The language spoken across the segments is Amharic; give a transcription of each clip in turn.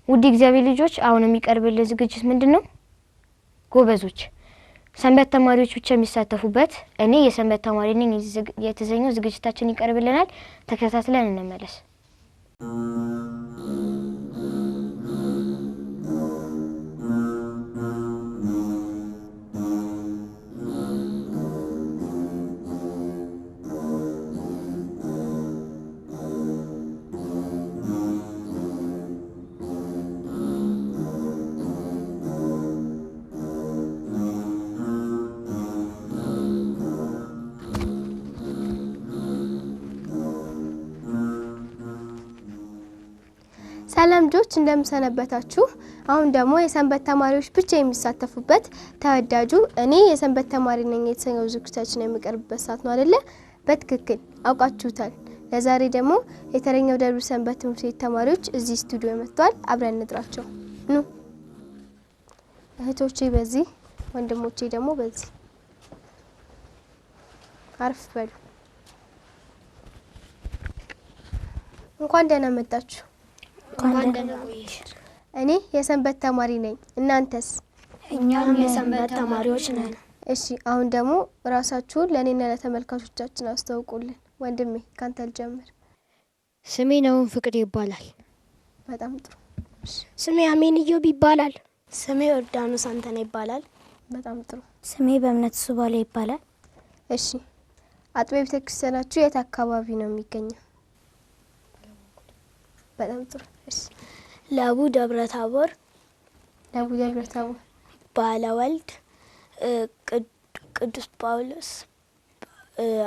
ውድ እግዚአብሔር ልጆች አሁን የሚቀርብልን ዝግጅት ምንድነው? ጎበዞች ሰንበት ተማሪዎች ብቻ የሚሳተፉበት እኔ የሰንበት ተማሪ ነኝ የተዘኘው ዝግጅታችን ይቀርብልናል። ተከታትለን እንመለስ። ሰላም ልጆች እንደምሰነበታችሁ። አሁን ደግሞ የሰንበት ተማሪዎች ብቻ የሚሳተፉበት ተወዳጁ እኔ የሰንበት ተማሪ ነኝ የተሰኘው ዝግጅታችን የሚቀርብበት ሰዓት ነው አይደለ? በትክክል አውቃችሁታል። ለዛሬ ደግሞ የተረኛው ደብረ ሰንበት ትምህርት ቤት ተማሪዎች እዚህ ስቱዲዮ መጥተዋል። አብረን እንጥራቸው። ኑ እህቶቼ በዚህ ወንድሞቼ ደግሞ በዚህ አርፍ በሉ። እንኳን ደህና መጣችሁ። እኔ የሰንበት ተማሪ ነኝ። እናንተስ? እኛም የሰንበት ተማሪዎች ነን። እሺ አሁን ደግሞ ራሳችሁን ለኔና ለተመልካቾቻችን አስተዋውቁልን። ወንድሜ ካንተ ልጀምር። ስሜ ነው ፍቅር ይባላል። በጣም ጥሩ። ስሜ አሜን ኢዮብ ይባላል። ስሜ ዮርዳኖስ አንተነ ይባላል። በጣም ጥሩ። ስሜ በእምነት ሱባላ ይባላል። እሺ አጥቢያ ቤተክርስቲያናችሁ የት አካባቢ ነው የሚገኘው? በጣም ጥሩ። እሺ ለቡ ደብረ ታቦር ባለወልድ ቅዱስ ጳውሎስ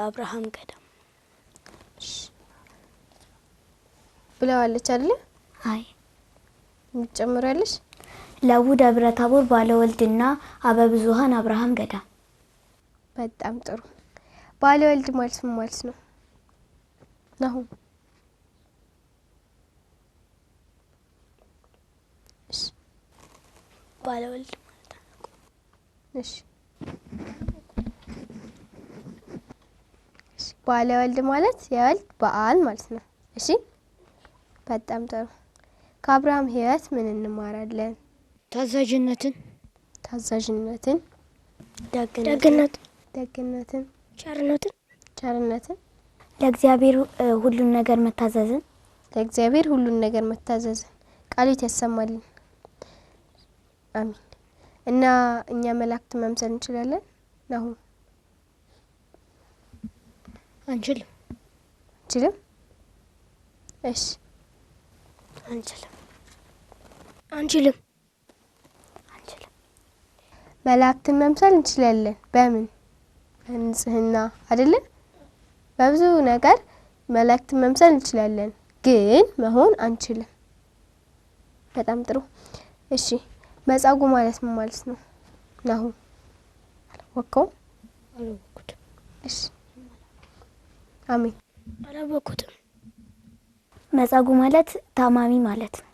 አብርሃም ገዳም ብለዋለች አይደል? አይ ምጨምራለሽ? ለቡ ደብረ ታቦር ባለወልድና አበብዙሃን አብርሃም ገዳም። በጣም ጥሩ። ባለወልድ ማለት ምን ማለት ነው? ናሁ ባለወልድ ማለት ነው። እሺ ባለወልድ ማለት የወልድ በዓል ማለት ነው። እሺ በጣም ጥሩ። ከአብርሃም ሕይወት ምን እንማራለን? ታዛዥነትን፣ ደግነትን፣ ቸርነትን፣ ለእግዚአብሔር ሁሉን ነገር መታዘዝን ቃሉት ያሰማልን። አሜን። እና እኛ መላእክት መምሰል እንችላለን? ነው አንችልም። እሺ አንችልም። መላእክትን መምሰል እንችላለን። በምን? በንጽህና አይደለ? በብዙ ነገር መላእክትን መምሰል እንችላለን፣ ግን መሆን አንችልም። በጣም ጥሩ። እሺ መጻጉዕ ማለት ምን ማለት ነው? ናሁ አላወቀውም? አላወኩትም። እሺ አሜን። አላወኩትም። መጻጉዕ ማለት ታማሚ ማለት ነው።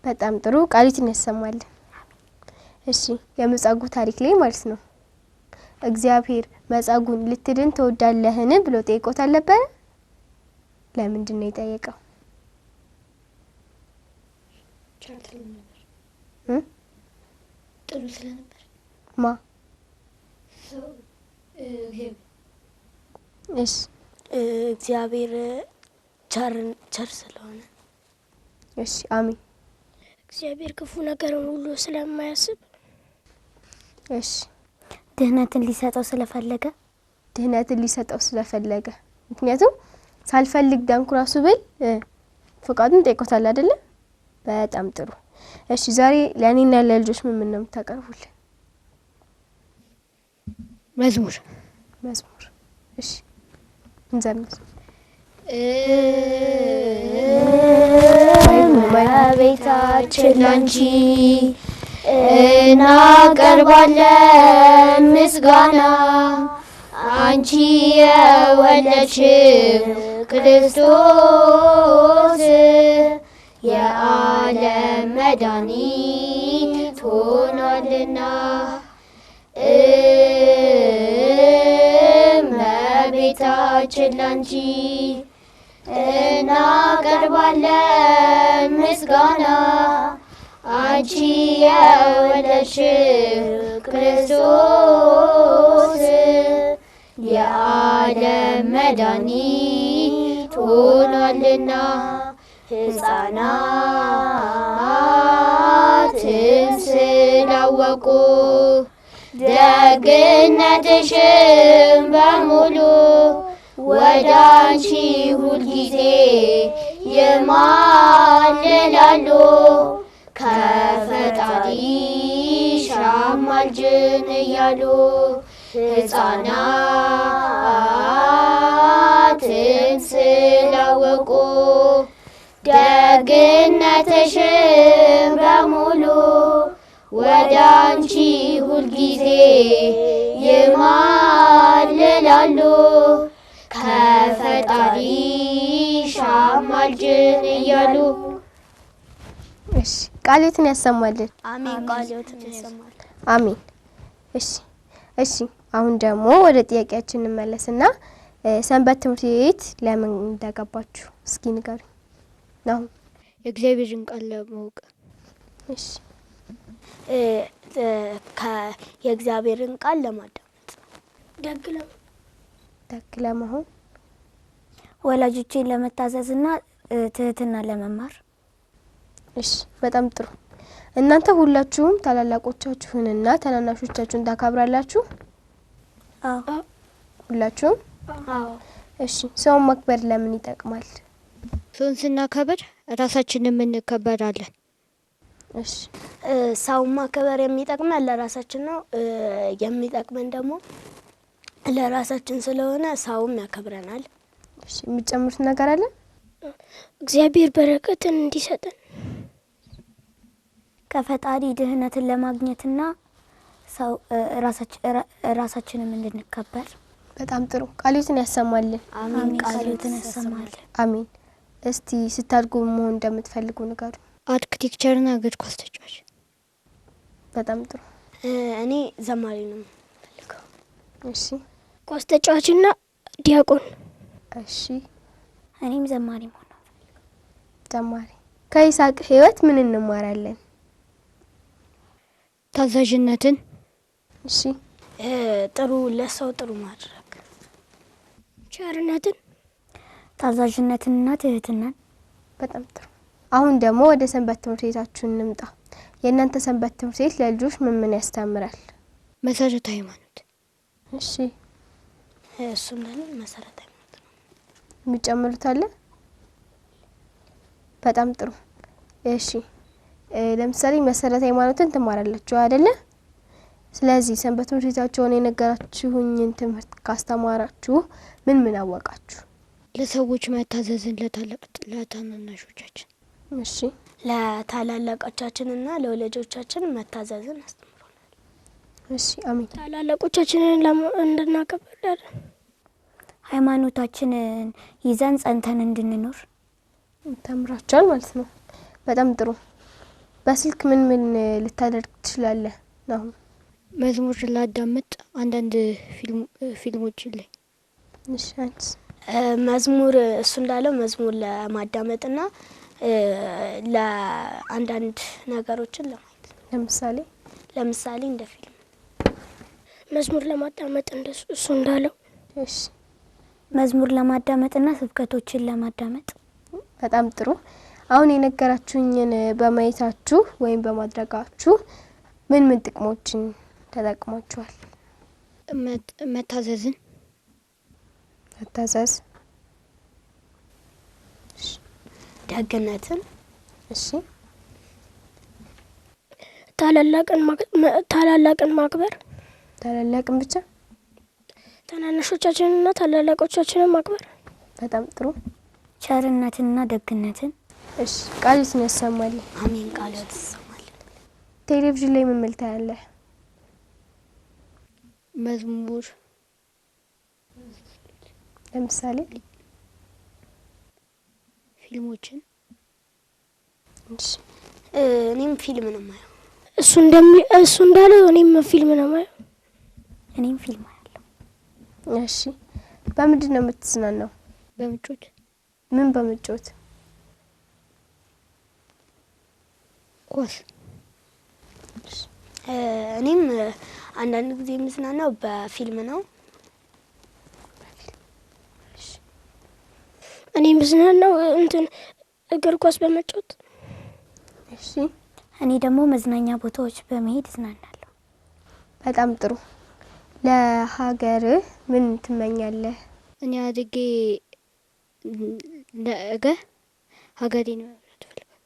በጣም ጥሩ። ቃሉትን ያሰማልን። እሺ የመጻጉዕ ታሪክ ላይ ማለት ነው እግዚአብሔር መጻጉዕን ልትድን ትወዳለህን ብሎ ጠይቆታል ነበር። ለምንድን ነው የጠየቀው? ጥሩ ስለነበር ማ እሺ እግዚአብሔር ቸር ስለሆነ። እሺ አሜን። እግዚአብሔር ክፉ ነገርን ሁሉ ስለማያስብ። እሺ ድህነትን ሊሰጠው ስለፈለገ ምክንያቱም ሳልፈልግ ዳንኩ ራሱ ብል ፈቃዱን ጠይቆታል አይደለ? በጣም ጥሩ። እሺ ዛሬ ለኔና ለልጆች ምን ነው የምታቀርቡልን? መዝሙር። እሺ እንዘምር። እመቤታችን ላንቺ እናቀርባለን ምስጋና፣ አንቺ የወለድሽው ክርስቶስ የዓለም መድኃኒት ሆኗልና። እመቤታችን ላንቺ እናቀርባለን ምስጋና፣ አንቺ የወለድሽው ክርስቶስ የዓለም መድኃኒት ሆኗልና ሕፃናትን ስላወቁ ደግነትሽን በሙሉ ወደ አንቺ ሁልጊዜ ይማልላሉ። ከፈጣሪሽ አማልጅን እያሉ ሕፃናትን ስላወቁ ደግነትሽን በሙሉ ወደ አንቺ ሁልጊዜ ይማልላሉ። ከፈጣሪሽ አማልጅን እያሉ። እሺ ቃልዮትን ያሰማልን። አሜን። ቃልዮትን ያሰማል። አሜን። እሺ አሁን ደግሞ ወደ ጥያቄያችን እንመለስና ሰንበት ትምህርት ቤት ለምን እንደገባችሁ እስኪ ንገሩኝ። ነው የእግዚአብሔርን ቃል ለማወቅ። እሺ የእግዚአብሔርን ቃል ለማዳመጥ፣ ደግ ለመሆን፣ ወላጆቼን ለመታዘዝና ትህትና ለመማር። እሺ በጣም ጥሩ። እናንተ ሁላችሁም ታላላቆቻችሁንና ታናናሾቻችሁን ታከብራላችሁ? አዎ። ሁላችሁም? አዎ። እሺ ሰውን ማክበር ለምን ይጠቅማል? ሰውን ስናከብር ራሳችንን እንከበራለን። እሺ ሰውን ማክበር የሚጠቅመን ለራሳችን ነው። የሚጠቅመን ደግሞ ለራሳችን ስለሆነ ሰውም ያከብረናል። እሺ የሚጨምሩት ነገር አለ? እግዚአብሔር በረከትን እንዲሰጠን ከፈጣሪ ድህነትን ለማግኘትና ሰው ራሳችንን እንድንከበር። በጣም ጥሩ። ቃልዮትን ያሰማልን። አሜን። ቃልዮትን ያሰማልን። አሜን። እስቲ ስታድጉ መሆን እንደምትፈልጉ ንገሩ። አርክቴክቸርና እግር ኳስ ተጫዋች። በጣም ጥሩ። እኔ ዘማሪ ነው የምፈልገው። እሺ ኳስ ተጫዋችና ዲያቆን። እሺ እኔም ዘማሪ መሆን ነው። ዘማሪ። ከይስሐቅ ህይወት ምን እንማራለን? ታዛዥነትን። እሺ ጥሩ ለሰው ጥሩ ማድረግ፣ ቸርነትን፣ ታዛዥነትንና ትህትናን። በጣም ጥሩ። አሁን ደግሞ ወደ ሰንበት ትምህርት ቤታችሁ እንምጣ። የእናንተ ሰንበት ትምህርት ቤት ለልጆች ምን ያስተምራል? መሰረታዊ ሃይማኖት። እሺ እሱ እንዳለ መሰረታዊ ሃይማኖት ነው። የሚጨምሩት አለ? በጣም ጥሩ። እሺ ለምሳሌ መሰረታዊ ሃይማኖትን ትማራላችሁ አይደለ? ስለዚህ ሰንበት ትምህርት ቤታችሁን የነገራችሁኝን ትምህርት ካስተማራችሁ ምን አወቃችሁ? ለሰዎች መታዘዝን፣ ለታናናሾቻችን። እሺ ለታላላቆቻችንና ለወላጆቻችን መታዘዝን አስተምሮናል። እሺ አሜን። ታላላቆቻችንን እንድናከብር ሃይማኖታችንን ይዘን ጸንተን እንድንኖር ተምራችኋል ማለት ነው። በጣም ጥሩ። በስልክ ምን ልታደርግ ትችላለህ? ነው መዝሙር ላዳምጥ፣ አንዳንድ ፊልሞች ላይ። እሺ አንቺ? መዝሙር እሱ እንዳለው መዝሙር ለማዳመጥና ለአንዳንድ ነገሮችን ለማየት። ለምሳሌ እንደ ፊልም መዝሙር ለማዳመጥ እሱ እንዳለው። እሺ መዝሙር ለማዳመጥና ስብከቶችን ለማዳመጥ። በጣም ጥሩ። አሁን የነገራችሁኝን በማየታችሁ ወይም በማድረጋችሁ ምን ጥቅሞችን ተጠቅማችኋል? መታዘዝ። ደግነትን። እሺ ታላላቅን ማክበር። ታላላቅን ብቻ? ታናናሾቻችንና ታላላቆቻችንን ማክበር። በጣም ጥሩ። ቸርነትንና ደግነትን። እሺ ቃልዮትን ያሰማልን። አሜን። ቃልዮት ያሰማልን። ቴሌቪዥን ላይ ምን ታያለህ? መዝሙር። ለምሳሌ ፊልሞችን። እሺ እኔም ፊልም ነው የማየው። እሱ እንዳለው እኔም ፊልም ነው የማየው። እኔም ፊልም አያለሁ። እሺ በምንድን ነው የምትዝናናው? በመጫወት። ምን በመጫወት? ኳስ። እኔም አንዳንድ ጊዜ የምዝናናው በፊልም ነው። እኔ የምዝናናው እንትን እግር ኳስ በመጫወት። እሺ እኔ ደግሞ መዝናኛ ቦታዎች በመሄድ እዝናናለሁ። በጣም ጥሩ። ለሀገርህ ምን ትመኛለህ? እኔ አድጌ ነገ ሀገሬን መምራት እፈልጋለሁ።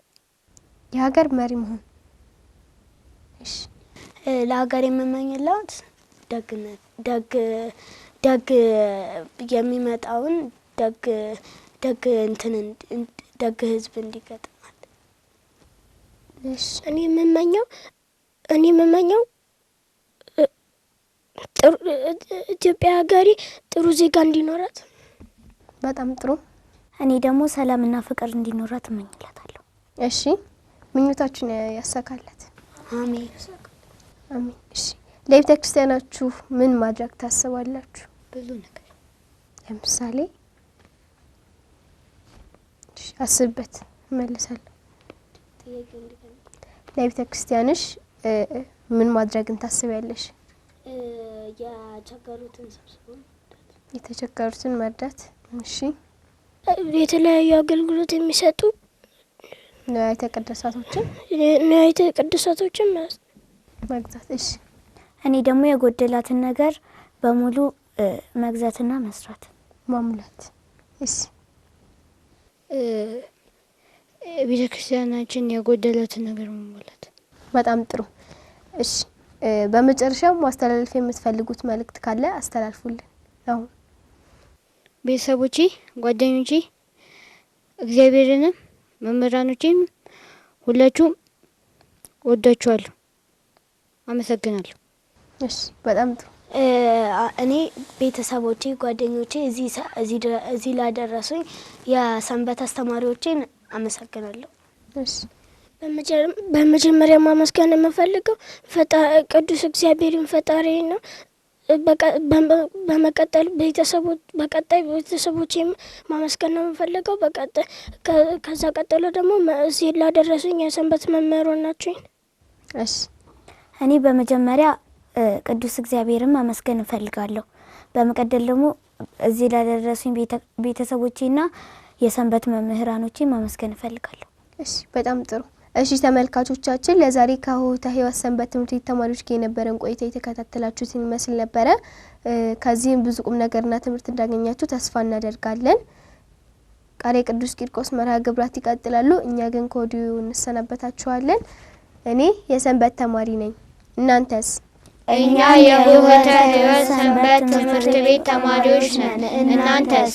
የሀገር መሪ መሆን። እሺ ለሀገር የምመኝላት ደግነት ደግ የሚመጣውን ደግ ህዝብ እንዲገጥማል። እሺ እኔ የምመኘው ኢትዮጵያ ሀገሬ ጥሩ ዜጋ እንዲኖራት። በጣም ጥሩ። እኔ ደግሞ ሰላምና ፍቅር እንዲኖራት እመኝላታለሁ። እሺ ምኞታችሁን ያሳካለት። አሜን። አሜን። እሺ ለቤተ ክርስቲያናችሁ ምን ማድረግ ታስባላችሁ? ብዙ ነገር ለምሳሌ አስብበት እመልሳለሁ። ለቤተ ክርስቲያንሽ ምን ማድረግን ታስቢያለሽ? የቸገሩትን ሰብስቦ የተቸገሩትን መርዳት። እሺ የተለያዩ አገልግሎት የሚሰጡ ንዋያተ ቅድሳቶችን መግዛት። እሺ እኔ ደግሞ የጎደላትን ነገር በሙሉ መግዛትና መስራት ማሙላት። እሺ ቤተ ክርስቲያናችን የጎደላትን ነገር መሙላት። በጣም ጥሩ። እሺ በመጨረሻም ማስተላለፍ የምትፈልጉት መልእክት ካለ አስተላልፉልን። አሁን ቤተሰቦቼ፣ ጓደኞቼ፣ እግዚአብሔርንም መምህራኖቼም ሁላችሁም ወዳችኋለሁ። አመሰግናለሁ። እሺ በጣም ጥሩ። እኔ ቤተሰቦቼ፣ ጓደኞቼ እዚህ ላደረሱኝ የሰንበት አስተማሪዎቼን አመሰግናለሁ። እሺ በመጀመሪያ ማመስገን የምፈልገው ቅዱስ እግዚአብሔርን ፈጣሪ ነው። በመቀጠል ቤተሰቦቼም ማመስገን ነው የምፈልገው። ከዛ ቀጥሎ ደግሞ እዚህ ላደረሱኝ የሰንበት መምህራን ናቸው። እሺ እኔ በመጀመሪያ ቅዱስ እግዚአብሔርን ማመስገን እፈልጋለሁ። በመቀጠል ደግሞ እዚህ ላደረሱኝ ቤተሰቦቼና የሰንበት መምህራኖቼ ማመስገን እፈልጋለሁ። እሺ በጣም ጥሩ። እሺ ተመልካቾቻችን ለዛሬ ከሆታ ህይወት ሰንበት ትምህርት ቤት ተማሪዎች ጋር የነበረን ቆይታ የተከታተላችሁትን ይመስል ነበረ። ከዚህም ብዙ ቁም ነገርና ትምህርት እንዳገኛችሁ ተስፋ እናደርጋለን። ቃሬ ቅዱስ ቂርቆስ መርሃ ግብራት ይቀጥላሉ። እኛ ግን ከወዲሁ እንሰናበታችኋለን። እኔ የሰንበት ተማሪ ነኝ። እናንተስ? እኛ የሆታ ህይወት ሰንበት ትምህርት ቤት ተማሪዎች ነን። እናንተስ?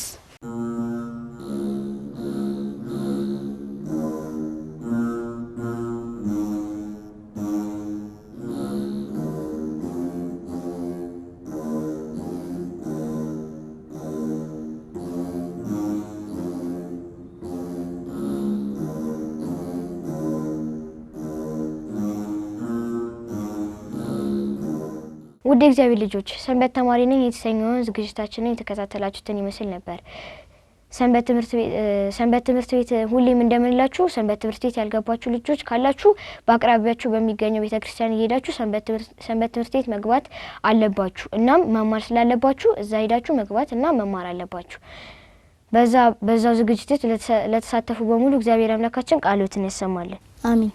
ውድ እግዚአብሔር ልጆች ሰንበት ተማሪ ነኝ የተሰኘውን ዝግጅታችንን የተከታተላችሁትን ይመስል ነበር። ሰንበት ትምህርት ቤት ሁሌም እንደምንላችሁ ሰንበት ትምህርት ቤት ያልገባችሁ ልጆች ካላችሁ በአቅራቢያችሁ በሚገኘው ቤተክርስቲያን እየሄዳችሁ ሰንበት ትምህርት ቤት መግባት አለባችሁ። እናም መማር ስላለባችሁ እዛ ሄዳችሁ መግባት እና መማር አለባችሁ። በዛው ዝግጅት ለተሳተፉ በሙሉ እግዚአብሔር አምላካችን ቃሎትን ያሰማልን። አሜን።